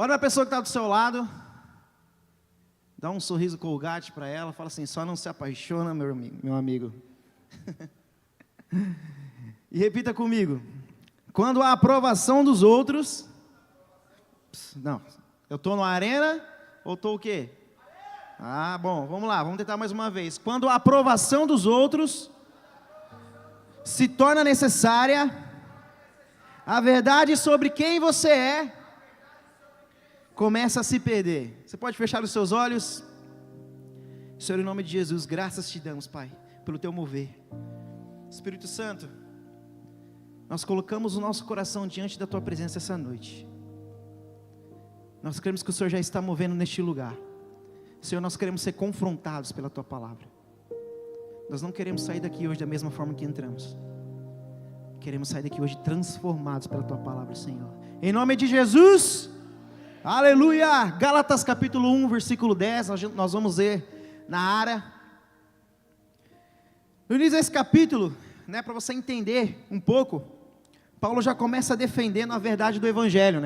Olha a pessoa que está do seu lado, dá um sorriso Colgate para ela, fala assim: só não se apaixona, meu amigo. E repita comigo: quando a aprovação dos outros... Não, eu estou na arena ou estou o quê? Ah, bom, vamos lá, vamos tentar mais uma vez. Quando a aprovação dos outros se torna necessária, a verdade sobre quem você é começa a se perder. Você pode fechar os seus olhos? Senhor, em nome de Jesus, graças te damos, Pai, pelo teu mover. Espírito Santo, nós colocamos o nosso coração diante da tua presença essa noite. Nós queremos que o Senhor já está movendo neste lugar. Senhor, nós queremos ser confrontados pela tua palavra. Nós não queremos sair daqui hoje da mesma forma que entramos. Queremos sair daqui hoje transformados pela tua palavra, Senhor. Em nome de Jesus. Aleluia. Gálatas capítulo 1, versículo 10. Nós vamos ver na área. No início desse capítulo, para você entender um pouco, Paulo já começa defendendo a verdade do Evangelho,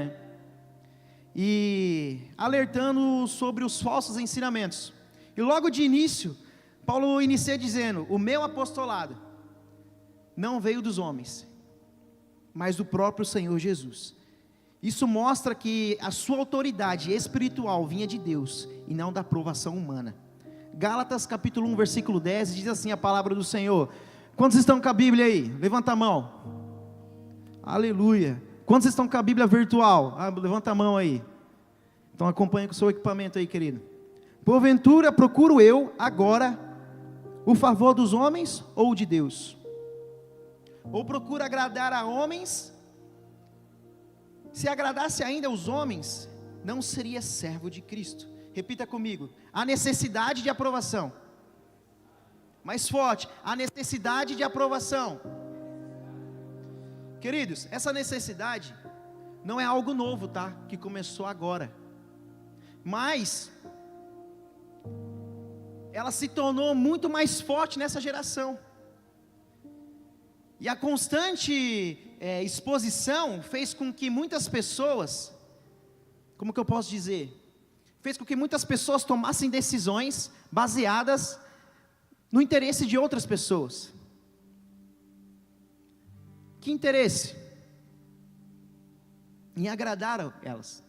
e alertando sobre os falsos ensinamentos. E logo de início, Paulo inicia dizendo: o meu apostolado não veio dos homens, mas do próprio Senhor Jesus. Isso mostra que a sua autoridade espiritual vinha de Deus e não da aprovação humana. Gálatas capítulo 1, versículo 10, diz assim a palavra do Senhor. Quantos estão com a Bíblia aí? Levanta a mão. Aleluia. Quantos estão com a Bíblia virtual? Levanta a mão aí. Então acompanha com o seu equipamento aí, querido. Porventura procuro eu agora o favor dos homens ou de Deus? Ou procuro agradar a homens? Se agradasse ainda aos homens, não seria servo de Cristo. Repita comigo: a necessidade de aprovação. Mais forte: a necessidade de aprovação. Queridos, essa necessidade não é algo novo, que começou agora, mas ela se tornou muito mais forte nessa geração, e a constante exposição fez com que muitas pessoas, como que eu posso dizer, fez com que muitas pessoas tomassem decisões baseadas no interesse de outras pessoas. Que interesse? Em agradar elas.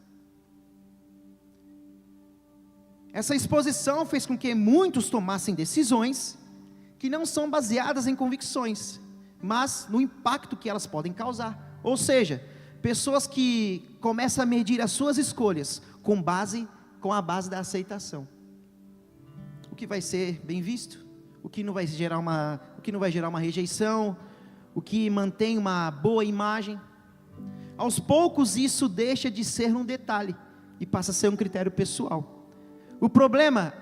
Essa exposição fez com que muitos tomassem decisões que não são baseadas em convicções, mas no impacto que elas podem causar. Ou seja, pessoas que começam a medir as suas escolhas com a base da aceitação. O que vai ser bem visto, o que não vai gerar uma rejeição, o que mantém uma boa imagem. Aos poucos isso deixa de ser um detalhe e passa a ser um critério pessoal. O problema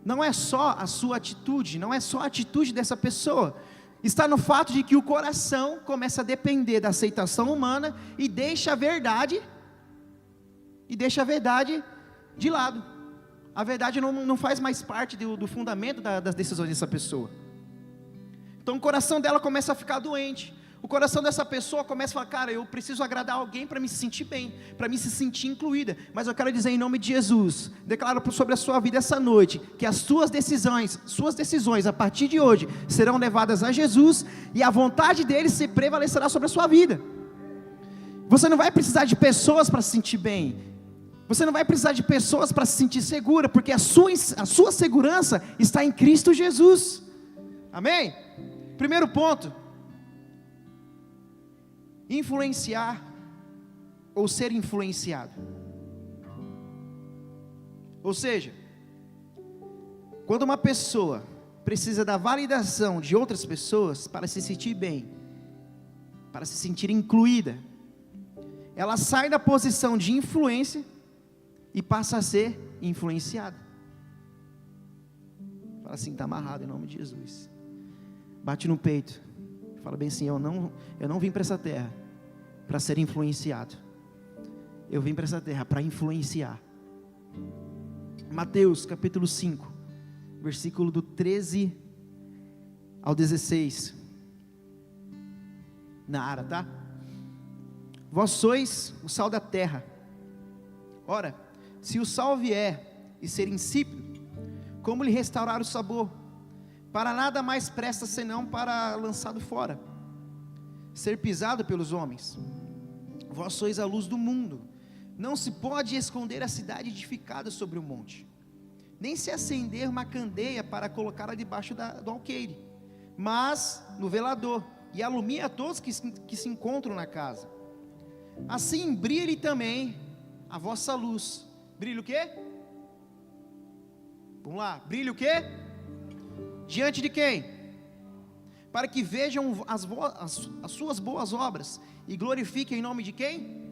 não é só a sua atitude, não é só a atitude dessa pessoa, está no fato de que o coração começa a depender da aceitação humana e deixa a verdade de lado. A verdade não faz mais parte do fundamento das decisões dessa pessoa. Então o coração dela começa a ficar doente. O coração dessa pessoa começa a falar: cara, eu preciso agradar alguém para me sentir bem, para me se sentir incluída. Mas eu quero dizer em nome de Jesus, declaro sobre a sua vida essa noite, que as suas decisões a partir de hoje serão levadas a Jesus, e a vontade dele se prevalecerá sobre a sua vida. Você não vai precisar de pessoas para se sentir bem, você não vai precisar de pessoas para se sentir segura, porque a sua segurança está em Cristo Jesus. Amém? Primeiro ponto: influenciar ou ser influenciado. Ou seja, quando uma pessoa precisa da validação de outras pessoas para se sentir bem, para se sentir incluída, ela sai da posição de influência e passa a ser influenciada. Fala assim: está amarrado em nome de Jesus. Bate no peito, fala bem assim: eu não vim para essa terra para ser influenciado, eu vim para essa terra para influenciar. Mateus capítulo 5, versículo do 13 ao 16, na área, Vós sois o sal da terra, Ora, se o sal vier e ser insípido, como lhe restaurar o sabor? Para nada mais presta senão para lançado fora, ser pisado pelos homens. Vós sois a luz do mundo. Não se pode esconder a cidade edificada sobre o monte, nem se acender uma candeia para colocá-la debaixo do alqueire, mas no velador, e alumia a todos que se encontram na casa. Assim brilhe também a vossa luz. Brilha o quê? Vamos lá, brilha o quê? Diante de quem? Para que vejam as suas boas obras e glorifiquem o nome de quem?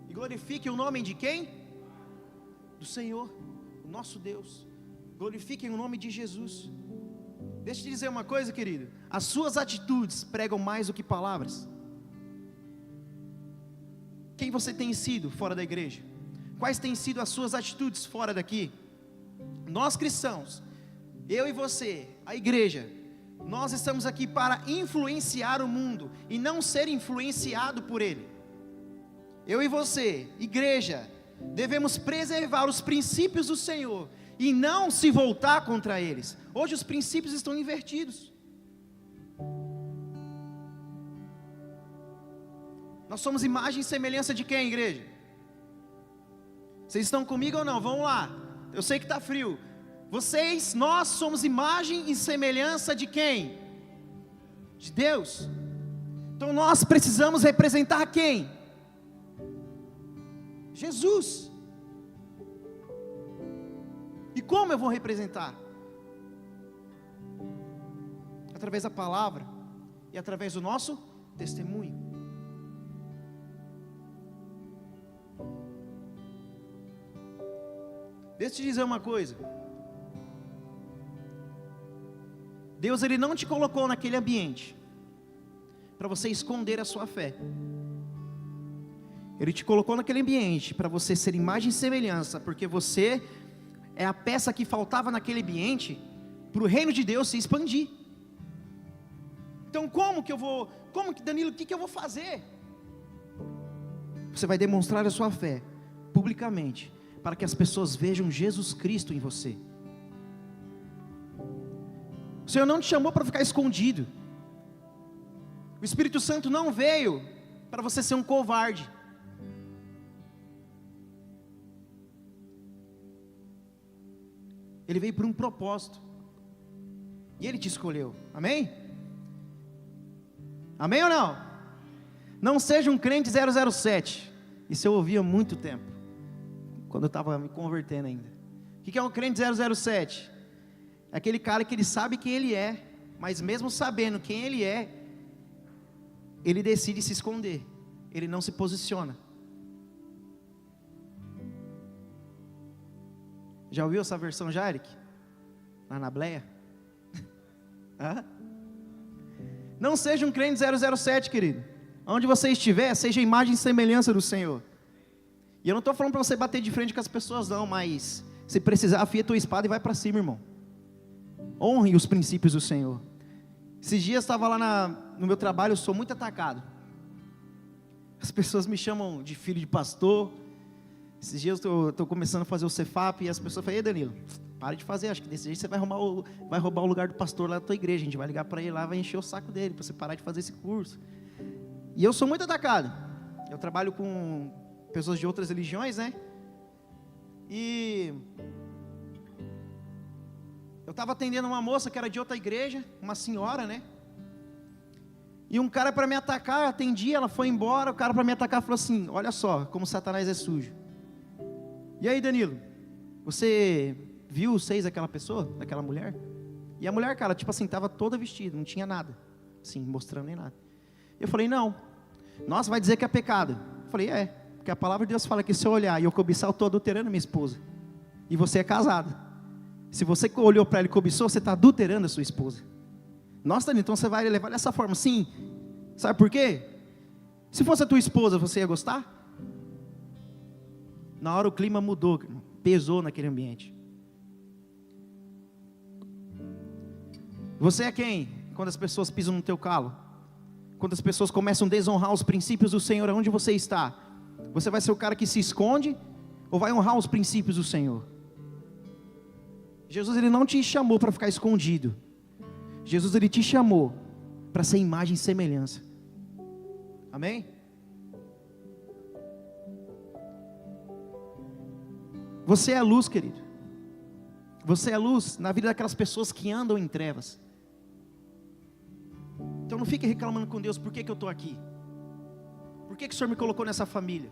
E glorifiquem o nome de quem? Do Senhor, o nosso Deus. Glorifiquem o nome de Jesus. Deixa eu te dizer uma coisa, querido. As suas atitudes pregam mais do que palavras. Quem você tem sido fora da igreja? Quais têm sido as suas atitudes fora daqui? Nós cristãos, eu e você, a igreja, nós estamos aqui para influenciar o mundo e não ser influenciado por ele. Eu e você, igreja, devemos preservar os princípios do Senhor e não se voltar contra eles. Hoje os princípios estão invertidos. Nós somos imagem e semelhança de quem, igreja? Vocês estão comigo ou não? Vamos lá. Eu sei que está frio. Nós somos imagem e semelhança de quem? De Deus. Então nós precisamos representar quem? Jesus. E como eu vou representar? Através da palavra e através do nosso testemunho. Deixa eu te dizer uma coisa. Deus, Ele não te colocou naquele ambiente para você esconder a sua fé. Ele te colocou naquele ambiente para você ser imagem e semelhança, porque você é a peça que faltava naquele ambiente para o reino de Deus se expandir. Então Danilo, o que eu vou fazer? Você vai demonstrar a sua fé publicamente, para que as pessoas vejam Jesus Cristo em você. O Senhor não te chamou para ficar escondido. O Espírito Santo não veio para você ser um covarde. Ele veio por um propósito. E Ele te escolheu. Amém? Amém ou não? Não seja um crente 007. Isso eu ouvi há muito tempo, quando eu estava me convertendo ainda. O que é um crente 007? É aquele cara que ele sabe quem ele é, mas mesmo sabendo quem ele é, ele decide se esconder. Ele não se posiciona. Já ouviu essa versão, Jarik? Lá na Bleia? Não seja um crente 007, querido. Onde você estiver, seja a imagem e semelhança do Senhor. E eu não estou falando para você bater de frente com as pessoas não, mas se precisar, afia a tua espada e vai para cima, irmão. Honre os princípios do Senhor. Esses dias eu estava lá no meu trabalho, eu sou muito atacado. As pessoas me chamam de filho de pastor. Esses dias eu estou começando a fazer o Cefap e as pessoas falam: ei, Danilo, para de fazer, acho que desse jeito você vai roubar o lugar do pastor lá da tua igreja. A gente vai ligar para ele lá, vai encher o saco dele, para você parar de fazer esse curso. E eu sou muito atacado. Eu trabalho com pessoas de outras religiões, né? E eu estava atendendo uma moça que era de outra igreja, uma senhora, né? E um cara para me atacar, eu atendi, ela foi embora, o cara para me atacar falou assim: olha só como Satanás é sujo. E aí, Danilo, você viu os seios daquela pessoa, daquela mulher? E a mulher, cara, tipo assim, estava toda vestida, não tinha nada, assim, mostrando nem nada. Eu falei: não. Nossa, vai dizer que é pecado. Eu falei: é, porque a palavra de Deus fala que se eu olhar e eu cobiçar, eu estou adulterando minha esposa. E você é casado. Se você olhou para ela e cobiçou, você está adulterando a sua esposa. Nossa, Danilo, então você vai levar dessa forma. Sim. Sabe por quê? Se fosse a tua esposa, você ia gostar? Na hora o clima mudou, pesou naquele ambiente. Você é quem? Quando as pessoas pisam no teu calo? Quando as pessoas começam a desonrar os princípios do Senhor, aonde você está? Você vai ser o cara que se esconde ou vai honrar os princípios do Senhor? Jesus, ele não te chamou para ficar escondido. Jesus, ele te chamou para ser imagem e semelhança. Amém? Você é a luz, querido. Você é a luz na vida daquelas pessoas que andam em trevas. Então não fique reclamando com Deus, por que eu estou aqui? Por que o Senhor me colocou nessa família?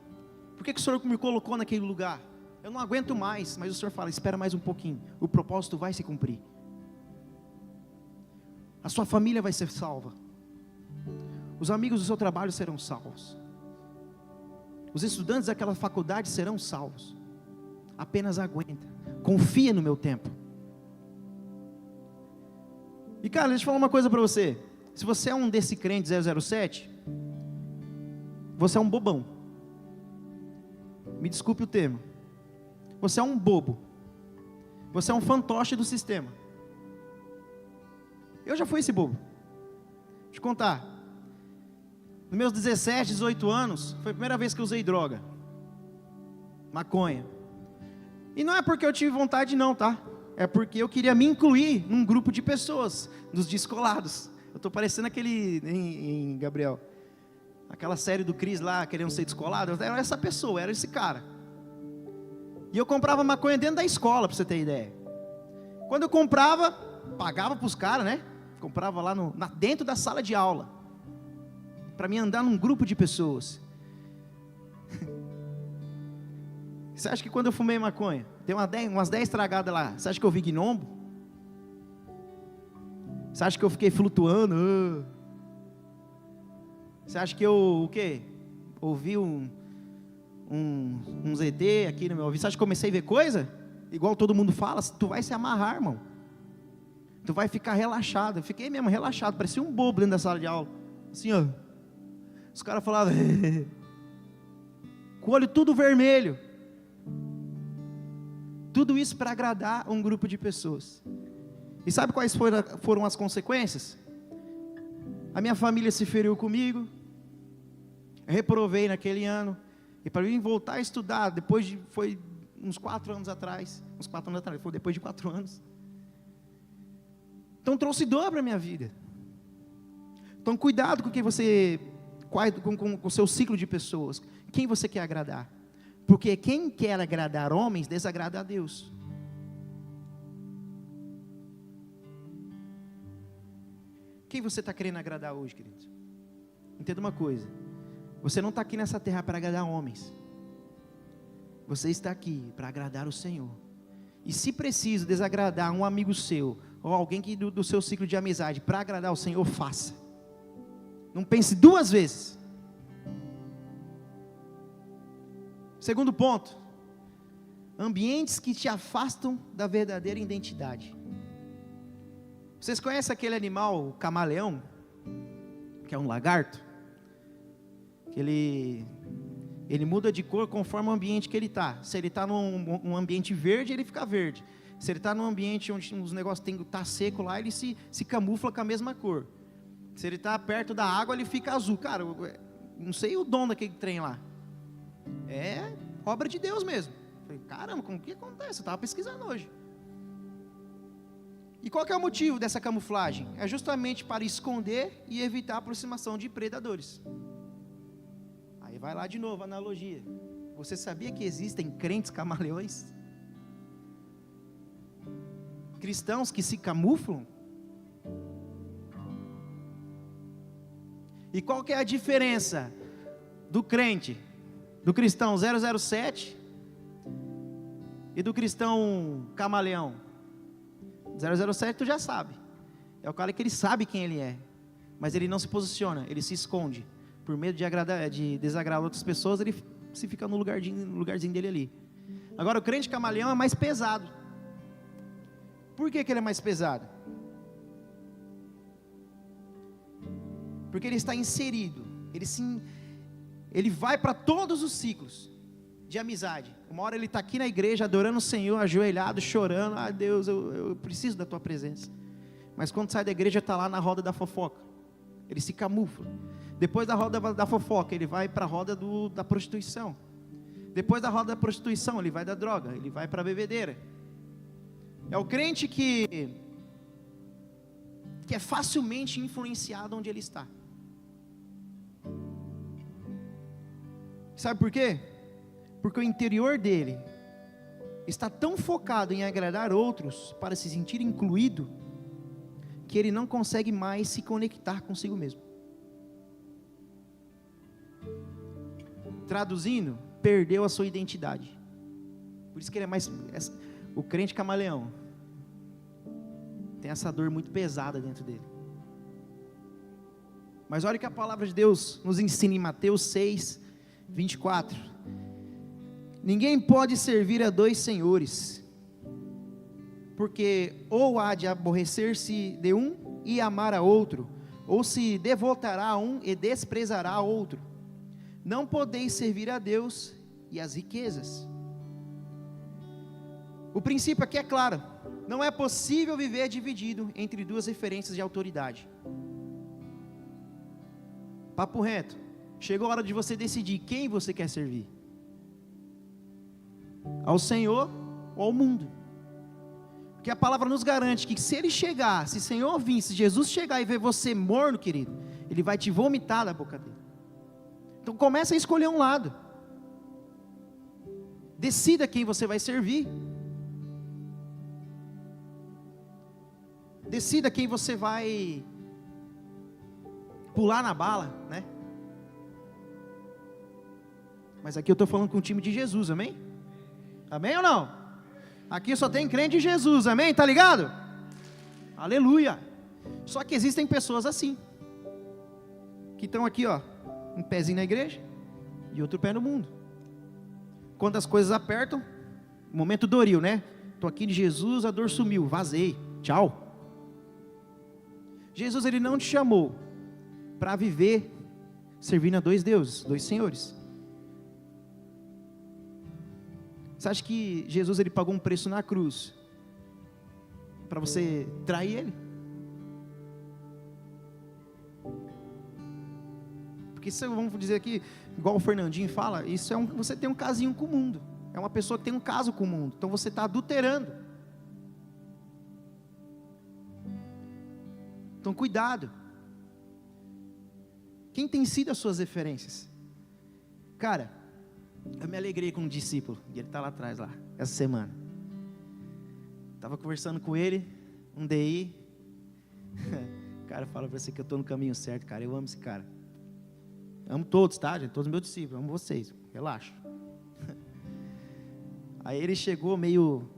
Por que o Senhor me colocou naquele lugar? Eu não aguento mais, mas o Senhor fala, espera mais um pouquinho, o propósito vai se cumprir. A sua família vai ser salva. Os amigos do seu trabalho serão salvos. Os estudantes daquela faculdade serão salvos. Apenas aguenta, confia no meu tempo. E cara, deixa eu falar uma coisa para você. Se você é um desse crente 007, você é um bobão. Me desculpe o termo. Você é um bobo. Você é um fantoche do sistema. Eu já fui esse bobo. Deixa eu te contar. Nos meus 17, 18 anos, foi a primeira vez que eu usei droga. Maconha. E não é porque eu tive vontade não, tá? É porque eu queria me incluir num grupo de pessoas, dos descolados. Eu estou parecendo aquele, em Gabriel, aquela série do Cris lá, querendo ser descolado. Eu era essa pessoa, era esse cara. E eu comprava maconha dentro da escola, para você ter ideia. Quando eu comprava, pagava para os caras, né? Comprava lá dentro da sala de aula, para mim andar num grupo de pessoas. Você acha que quando eu fumei maconha, tem umas 10 tragadas lá, você acha que eu vi gnombo? Você acha que eu fiquei flutuando? Você acha que eu, o quê? Ouvi um ZT aqui no meu ouvido? Você acha que eu comecei a ver coisa? Igual todo mundo fala, tu vai se amarrar, irmão. Tu vai ficar relaxado. Eu fiquei mesmo relaxado, parecia um bobo dentro da sala de aula. Assim, ó. Os caras falavam, com o olho tudo vermelho. Tudo isso para agradar um grupo de pessoas. E sabe quais foram as consequências? A minha família se feriu comigo. Eu reprovei naquele ano. E para mim voltar a estudar, foi uns 4 anos atrás. Foi depois de 4 anos. Então trouxe dor para a minha vida. Então cuidado com quem você, com o seu ciclo de pessoas. Quem você quer agradar. Porque quem quer agradar homens, desagrada a Deus. Quem você está querendo agradar hoje, querido? Entenda uma coisa. Você não está aqui nessa terra para agradar homens. Você está aqui para agradar o Senhor. E se preciso desagradar um amigo seu, ou alguém do seu ciclo de amizade, para agradar o Senhor, faça. Não pense 2 vezes. Segundo ponto, ambientes que te afastam da verdadeira identidade. Vocês conhecem aquele animal, o camaleão, que é um lagarto? Que ele muda de cor conforme o ambiente que ele está. Se ele está num ambiente verde, ele fica verde. Se ele está num ambiente onde os negócios tá seco lá, ele se camufla com a mesma cor. Se ele está perto da água, ele fica azul. Cara, não sei o dom daquele trem lá. É obra de Deus mesmo. Falei, caramba, como que acontece? Eu estava pesquisando hoje. E qual que é o motivo dessa camuflagem? É justamente para esconder e evitar a aproximação de predadores. Aí vai lá de novo a analogia. Você sabia que existem crentes camaleões? Cristãos que se camuflam? E qual que é a diferença do crente, do cristão 007 e do cristão camaleão? 007 tu já sabe, é o cara que ele sabe quem ele é, mas ele não se posiciona, ele se esconde, por medo de desagradar outras pessoas, ele se fica no lugarzinho dele ali. Agora o crente camaleão é mais pesado. Por que ele é mais pesado? Porque ele está inserido, ele vai para todos os ciclos de amizade. Uma hora ele está aqui na igreja, adorando o Senhor, ajoelhado, chorando, ah Deus, eu preciso da tua presença. Mas quando sai da igreja, está lá na roda da fofoca, ele se camufla. Depois da roda da fofoca, ele vai para a roda da prostituição, Depois da roda da prostituição, ele vai da droga, ele vai para a bebedeira. É o crente que é facilmente influenciado onde ele está. Sabe por quê? Porque o interior dele está tão focado em agradar outros para se sentir incluído, que ele não consegue mais se conectar consigo mesmo. Traduzindo, perdeu a sua identidade. Por isso que ele é mais, o crente camaleão tem essa dor muito pesada dentro dele. Mas olha o que a palavra de Deus nos ensina em Mateus 6, 24. Ninguém pode servir a dois senhores, porque ou há de aborrecer-se de um e amar a outro, ou se devotará a um e desprezará a outro. Não podeis servir a Deus e às riquezas. O princípio aqui é claro: não é possível viver dividido entre duas referências de autoridade. Papo reto, chegou a hora de você decidir quem você quer servir: ao Senhor ou ao mundo. Porque a palavra nos garante que se ele chegar, se o Senhor vir, se Jesus chegar e ver você morno, querido, ele vai te vomitar da boca dele. Então começa a escolher um lado. Decida quem você vai servir. Decida quem você vai pular na bala, né? Mas aqui eu estou falando com o time de Jesus, amém? Amém ou não? Aqui só tem crente de Jesus, amém? Tá ligado? Aleluia. Só que existem pessoas assim, que estão aqui, ó, um pezinho na igreja e outro pé no mundo. Quando as coisas apertam, momento Doril, né? Estou aqui de Jesus, a dor sumiu, vazei, tchau. Jesus, ele não te chamou para viver servindo a dois deuses, dois senhores. Você acha que Jesus, ele pagou um preço na cruz para você trair ele? Porque isso, vamos dizer aqui, igual o Fernandinho fala, isso é você tem um casinho com o mundo. É uma pessoa que tem um caso com o mundo. Então você está adulterando. Então cuidado. Quem tem sido as suas referências? Cara, eu me alegrei com um discípulo, e ele está lá atrás, lá, essa semana. Estava conversando com ele, um DI. O cara fala para você que eu estou no caminho certo, cara. Eu amo esse cara. Amo todos, tá, gente? Todos meus discípulos, amo vocês, relaxa. Aí ele chegou meio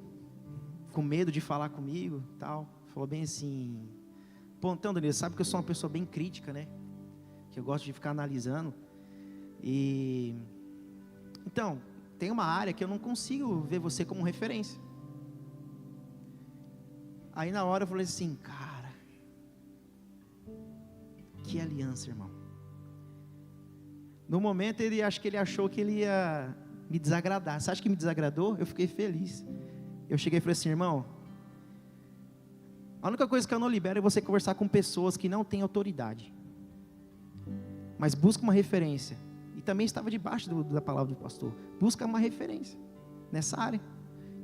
com medo de falar comigo, tal. Falou bem assim: pô, então, Danilo, sabe que eu sou uma pessoa bem crítica, né? Que eu gosto de ficar analisando. E então, tem uma área que eu não consigo ver você como referência. Aí na hora eu falei assim: cara, que aliança, irmão. No momento acho que ele achou que ele ia me desagradar. Você acha que me desagradou? Eu fiquei feliz. Eu cheguei e falei assim: irmão, a única coisa que eu não libero é você conversar com pessoas que não têm autoridade, mas busca uma referência. E também estava debaixo da palavra do pastor. Busca uma referência nessa área.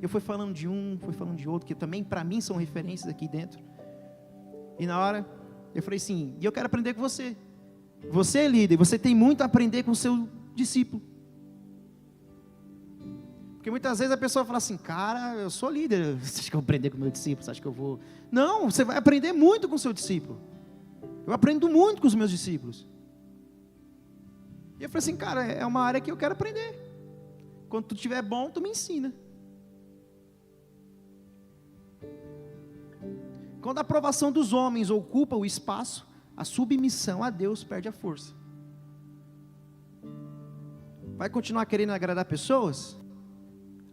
Eu fui falando de um, fui falando de outro, que também para mim são referências aqui dentro. E na hora eu falei assim: e eu quero aprender com você. Você é líder, você tem muito a aprender com o seu discípulo. Porque muitas vezes a pessoa fala assim: cara, eu sou líder, você acha que eu vou aprender com o meu discípulo? Você acha que eu vou... Não, você vai aprender muito com o seu discípulo. Eu aprendo muito com os meus discípulos. E eu falei assim: cara, é uma área que eu quero aprender. Quando tu estiver bom, tu me ensina. Quando a aprovação dos homens ocupa o espaço, a submissão a Deus perde a força. Vai continuar querendo agradar pessoas?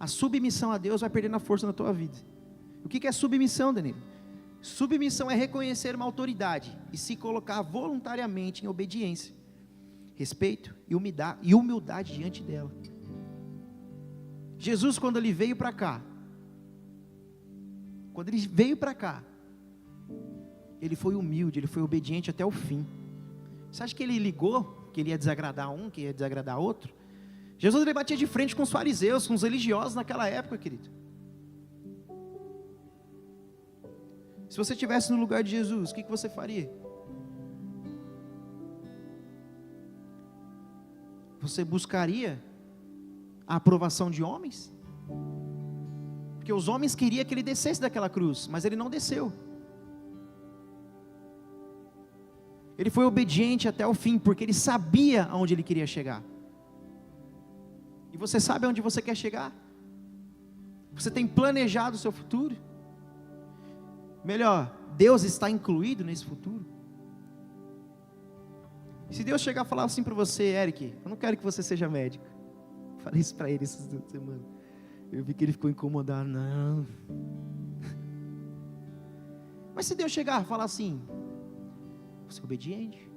A submissão a Deus vai perdendo a força na tua vida. O que é submissão, Danilo? Submissão é reconhecer uma autoridade e se colocar voluntariamente em obediência, respeito e humildade diante dela. Jesus, quando ele veio para cá, ele foi humilde, ele foi obediente até o fim. Você acha que ele ligou que ele ia desagradar um, que ia desagradar outro? Jesus ele batia de frente com os fariseus, com os religiosos naquela época, querido. Se você estivesse no lugar de Jesus, o que você faria? Você buscaria a aprovação de homens? Porque os homens queriam que ele descesse daquela cruz, mas ele não desceu. Ele foi obediente até o fim, porque ele sabia aonde ele queria chegar. E você sabe aonde você quer chegar? Você tem planejado o seu futuro? Melhor, Deus está incluído nesse futuro? Se Deus chegar a falar assim para você, Eric, eu não quero que você seja médico. Falei isso para ele essas 2 semanas. Eu vi que ele ficou incomodado. Não. Mas se Deus chegar a falar assim, você é obediente,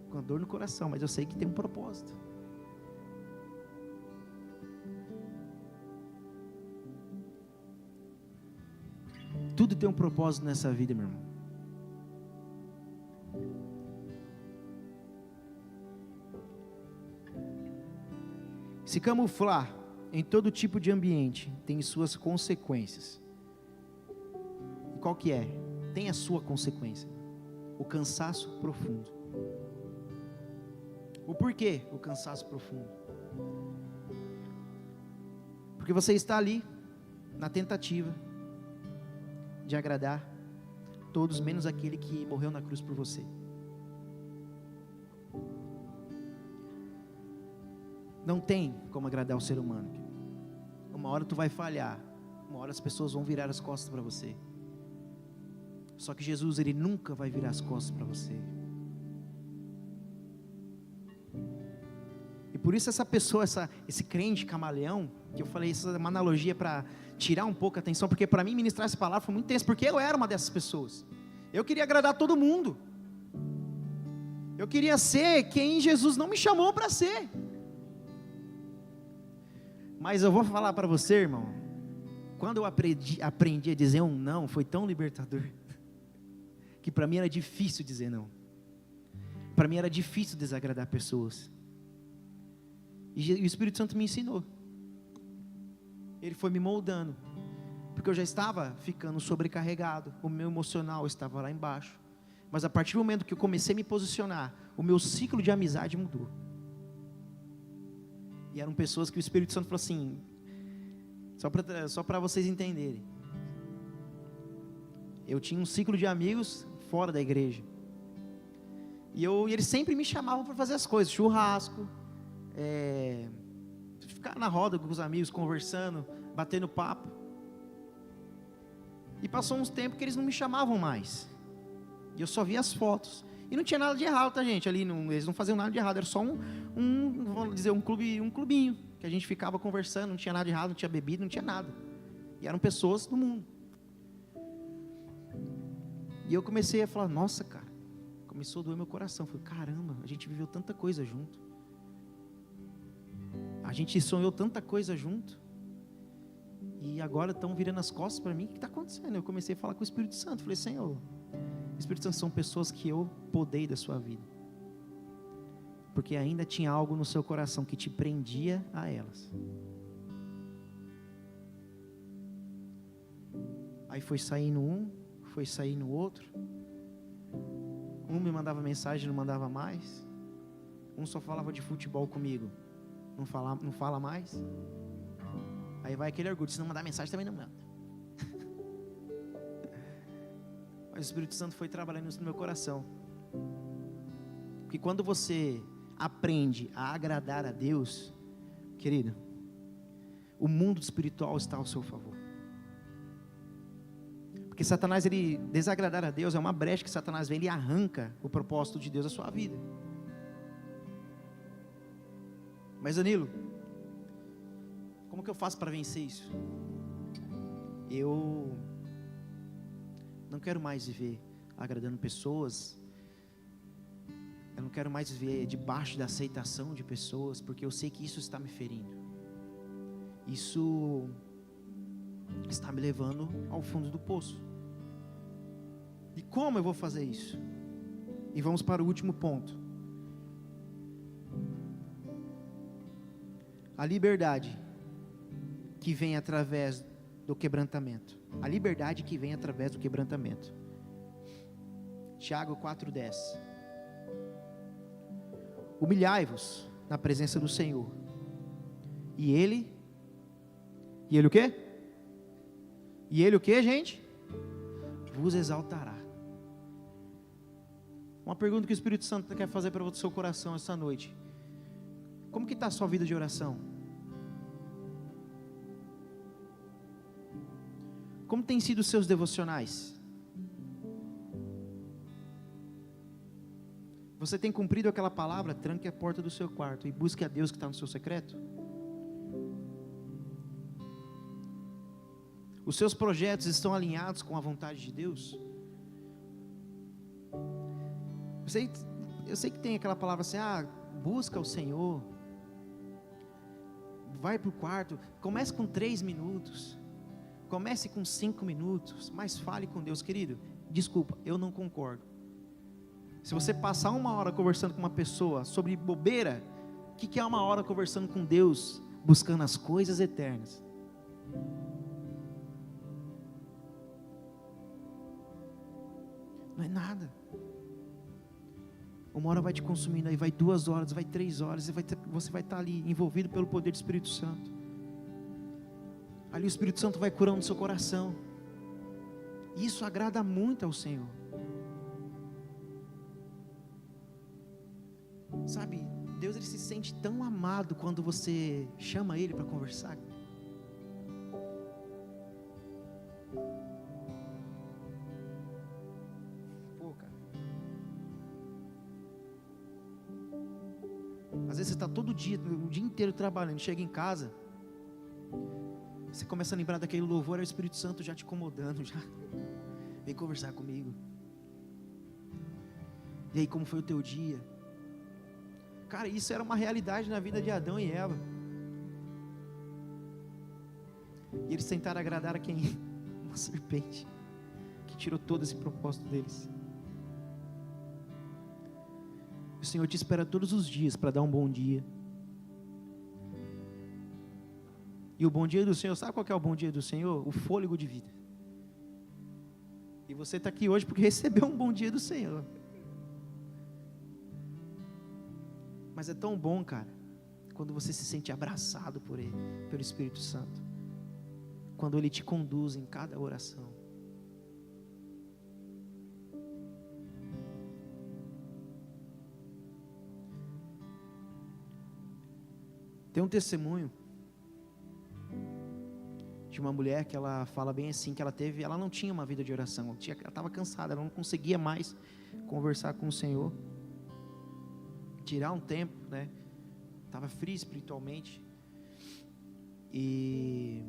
com a dor no coração, mas eu sei que tem um propósito. Tudo tem um propósito nessa vida, meu irmão. Se camuflar em todo tipo de ambiente tem suas consequências. E qual que é? Tem a sua consequência. O cansaço profundo. O porquê o cansaço profundo? Porque você está ali na tentativa de agradar todos, menos aquele que morreu na cruz por você. Não tem como agradar o ser humano. Uma hora tu vai falhar, uma hora as pessoas vão virar as costas para você. Só que Jesus, ele nunca vai virar as costas para você. E por isso essa pessoa, esse crente camaleão, que eu falei, essa é uma analogia para tirar um pouco a atenção, porque para mim ministrar essa palavra foi muito tenso, porque eu era uma dessas pessoas. Eu queria agradar todo mundo. Eu queria ser quem Jesus não me chamou para ser. Mas eu vou falar para você, irmão, quando eu aprendi a dizer um não, foi tão libertador, que para mim era difícil dizer não. Para mim era difícil desagradar pessoas. E o Espírito Santo me ensinou. Ele foi me moldando, porque eu já estava ficando sobrecarregado, o meu emocional estava lá embaixo. Mas a partir do momento que eu comecei a me posicionar, o meu ciclo de amizade mudou. E eram pessoas que o Espírito Santo falou assim, só para vocês entenderem. Eu tinha um ciclo de amigos fora da igreja. E eles sempre me chamavam para fazer as coisas, churrasco, ficar na roda com os amigos, conversando, batendo papo. E passou uns tempos que eles não me chamavam mais. E eu só via as fotos. E não tinha nada de errado, tá, gente? Ali eles não faziam nada de errado. Era só vamos dizer, um clubinho. Que a gente ficava conversando, não tinha nada de errado, não tinha bebida, não tinha nada. E eram pessoas do mundo. E eu comecei a falar, nossa, cara. Começou a doer meu coração. Falei, caramba, a gente viveu tanta coisa junto. A gente sonhou tanta coisa junto. E agora estão virando as costas para mim. O que está acontecendo? Eu comecei a falar com o Espírito Santo. Falei, Senhor, Espírito Santo, são pessoas que eu podei da sua vida. Porque ainda tinha algo no seu coração que te prendia a elas. Aí foi saindo um, foi saindo outro. Um me mandava mensagem, não mandava mais. Um só falava de futebol comigo, não fala mais. Aí vai aquele orgulho, se não mandar mensagem também não manda. Mas o Espírito Santo foi trabalhando isso no meu coração. Porque quando você aprende a agradar a Deus, querido, o mundo espiritual está ao seu favor. Porque Satanás, ele desagradar a Deus é uma brecha que Satanás vem, ele arranca o propósito de Deus da sua vida. Mas Danilo, como que eu faço para vencer isso? Eu não quero mais viver agradando pessoas. Eu não quero mais viver debaixo da aceitação de pessoas, porque eu sei que isso está me ferindo. Isso está me levando ao fundo do poço. E como eu vou fazer isso? E vamos para o último ponto. A liberdade que vem através do quebrantamento. A liberdade que vem através do quebrantamento. Tiago 4,10. Humilhai-vos na presença do Senhor. E Ele o quê? E Ele o quê, gente? Vos exaltará. Uma pergunta que o Espírito Santo quer fazer para o seu coração essa noite. Como que está a sua vida de oração? Como tem sido os seus devocionais? Você tem cumprido aquela palavra? Tranque a porta do seu quarto e busque a Deus que está no seu secreto? Os seus projetos estão alinhados com a vontade de Deus? Eu sei que tem aquela palavra assim, busca o Senhor, vai para o quarto, comece com 3 minutos, comece com 5 minutos, mas fale com Deus. Querido, desculpa, eu não concordo. Se você passar 1 hora conversando com uma pessoa sobre bobeira, o que é 1 hora conversando com Deus, buscando as coisas eternas? Não é nada. 1 hora vai te consumindo, aí vai 2 horas, vai 3 horas, e você vai estar ali envolvido pelo poder do Espírito Santo. Ali o Espírito Santo vai curando o seu coração. Isso agrada muito ao Senhor. Sabe, Deus ele se sente tão amado quando você chama Ele para conversar. Às vezes você está todo dia, o dia inteiro trabalhando, chega em casa, você começa a lembrar daquele louvor, é o Espírito Santo já te incomodando, já, vem conversar comigo. E aí, como foi o teu dia? Cara, isso era uma realidade na vida de Adão e Eva. E eles tentaram agradar a quem? Uma serpente, que tirou todo esse propósito deles. O Senhor te espera todos os dias para dar um bom dia. E o bom dia do Senhor, sabe qual que é o bom dia do Senhor? O fôlego de vida. E você está aqui hoje porque recebeu um bom dia do Senhor. Mas é tão bom, cara, quando você se sente abraçado por Ele, pelo Espírito Santo. Quando Ele te conduz em cada oração. Tem um testemunho de uma mulher que ela fala bem assim, que ela não tinha uma vida de oração, ela estava cansada, ela não conseguia mais conversar com o Senhor, tirar um tempo, né? Estava fria espiritualmente, e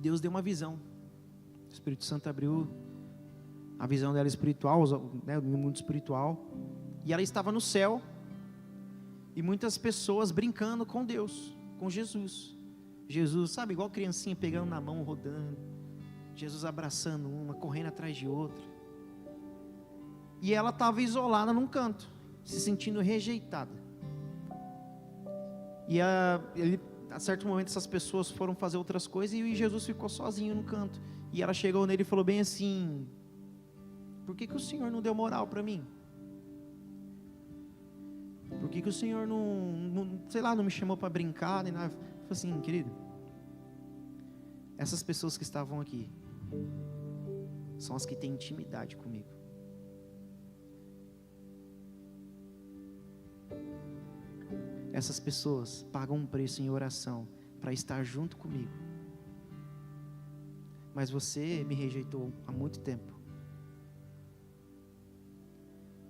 Deus deu uma visão. O Espírito Santo abriu a visão dela espiritual, né, no mundo espiritual, e ela estava no céu. E muitas pessoas brincando com Deus, com Jesus. Jesus, sabe, igual criancinha pegando na mão, rodando. Jesus abraçando uma, correndo atrás de outra. E ela estava isolada num canto, se sentindo rejeitada. E a certo momento essas pessoas foram fazer outras coisas e Jesus ficou sozinho no canto. E ela chegou nele e falou bem assim: por que o Senhor não deu moral para mim? Por que o Senhor não me chamou para brincar, nem nada? Eu falei assim, querido, essas pessoas que estavam aqui, são as que têm intimidade comigo. Essas pessoas pagam um preço em oração, para estar junto comigo. Mas você me rejeitou há muito tempo.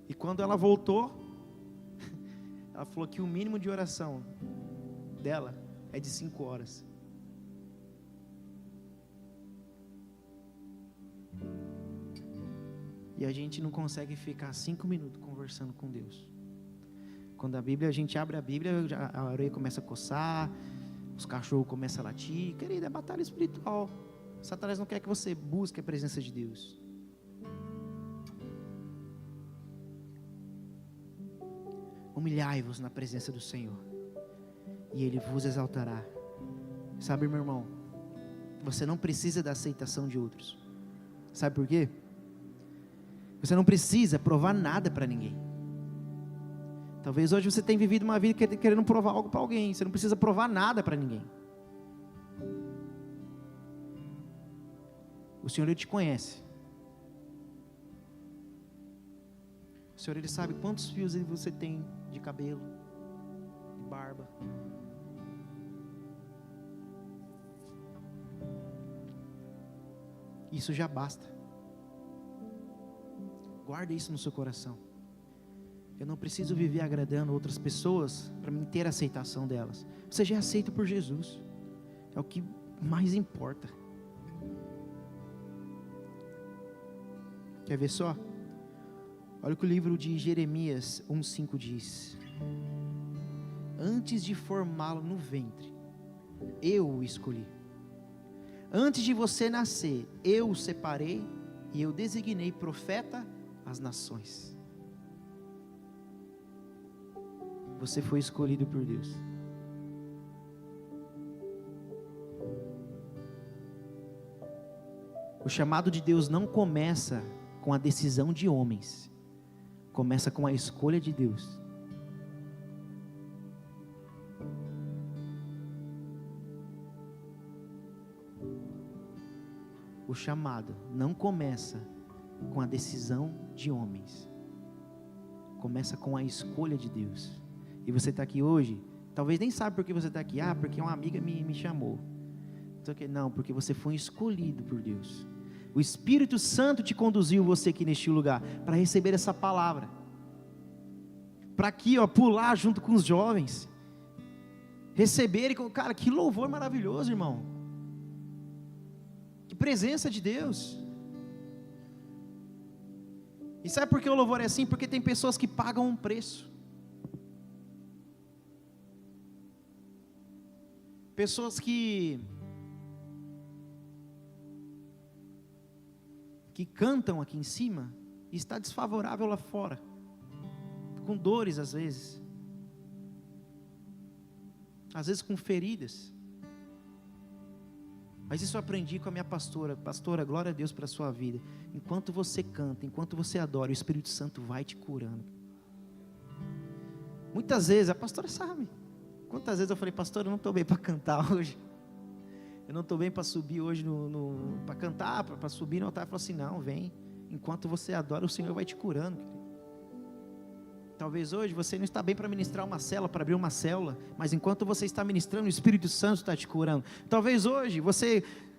E quando ela voltou, ela falou que o mínimo de oração dela é de 5 horas. E a gente não consegue ficar 5 minutos conversando com Deus. Quando a gente abre a Bíblia, a orelha começa a coçar, os cachorros começam a latir. Querida, é batalha espiritual. Satanás não quer que você busque a presença de Deus. Humilhai-vos na presença do Senhor, e Ele vos exaltará. Sabe, meu irmão, você não precisa da aceitação de outros. Sabe por quê? Você não precisa provar nada para ninguém. Talvez hoje você tenha vivido uma vida querendo provar algo para alguém. Você não precisa provar nada para ninguém. O Senhor, Ele te conhece. O Senhor, Ele sabe quantos fios você tem de cabelo, de barba. Isso já basta. Guarde isso no seu coração. Eu não preciso viver agradando outras pessoas para me ter a aceitação delas. Você já é aceito por Jesus. É o que mais importa. Quer ver só? Olha o que o livro de Jeremias 1:5 diz: antes de formá-lo no ventre, eu o escolhi. Antes de você nascer, eu o separei e eu designei profeta às nações. Você foi escolhido por Deus. O chamado de Deus não começa com a decisão de homens, começa com a escolha de Deus. O chamado não começa com a decisão de homens, começa com a escolha de Deus. E você está aqui hoje, talvez nem sabe por que você está aqui. Ah, porque uma amiga me chamou. Não, porque você foi escolhido por Deus. O Espírito Santo te conduziu você aqui neste lugar, para receber essa palavra. Para aqui, pular junto com os jovens. Receberem, cara, que louvor maravilhoso, irmão. Que presença de Deus. E sabe por que o louvor é assim? Porque tem pessoas que pagam um preço. Pessoas que cantam aqui em cima e está desfavorável lá fora, com dores às vezes com feridas. Mas isso eu aprendi com a minha pastora. Pastora, glória a Deus para a sua vida. Enquanto você canta, enquanto você adora, o Espírito Santo vai te curando. Muitas vezes, a pastora sabe, quantas vezes eu falei: pastor, eu não estou bem para cantar hoje. Eu não estou bem para subir hoje, para cantar, para subir no altar. Ela falou assim: não, vem. Enquanto você adora, o Senhor vai te curando. Talvez hoje você não está bem para ministrar uma célula, para abrir uma célula. Mas enquanto você está ministrando, o Espírito Santo está te curando. Talvez hoje o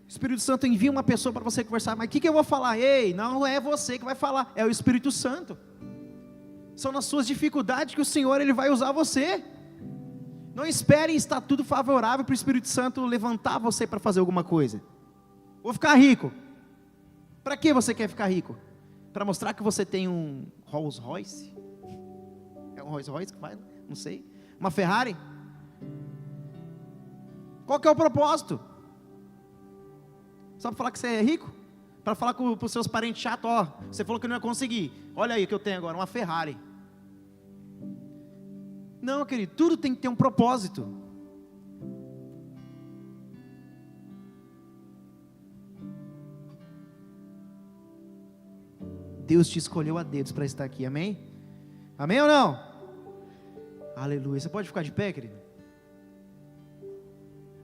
Espírito Santo envia uma pessoa para você conversar. Mas o que eu vou falar? Ei, não é você que vai falar, é o Espírito Santo. São nas suas dificuldades que o Senhor Ele vai usar você. Não esperem estar tudo favorável para o Espírito Santo levantar você para fazer alguma coisa. Vou ficar rico. Para que você quer ficar rico? Para mostrar que você tem um Rolls Royce? É um Rolls Royce que faz? Não sei. Uma Ferrari? Qual que é o propósito? Só para falar que você é rico? Para falar com os seus parentes chatos: você falou que não ia conseguir. Olha aí o que eu tenho agora, uma Ferrari. Não, querido, tudo tem que ter um propósito. Deus te escolheu a dedos para estar aqui, amém? Amém ou não? Aleluia. Você pode ficar de pé, querido?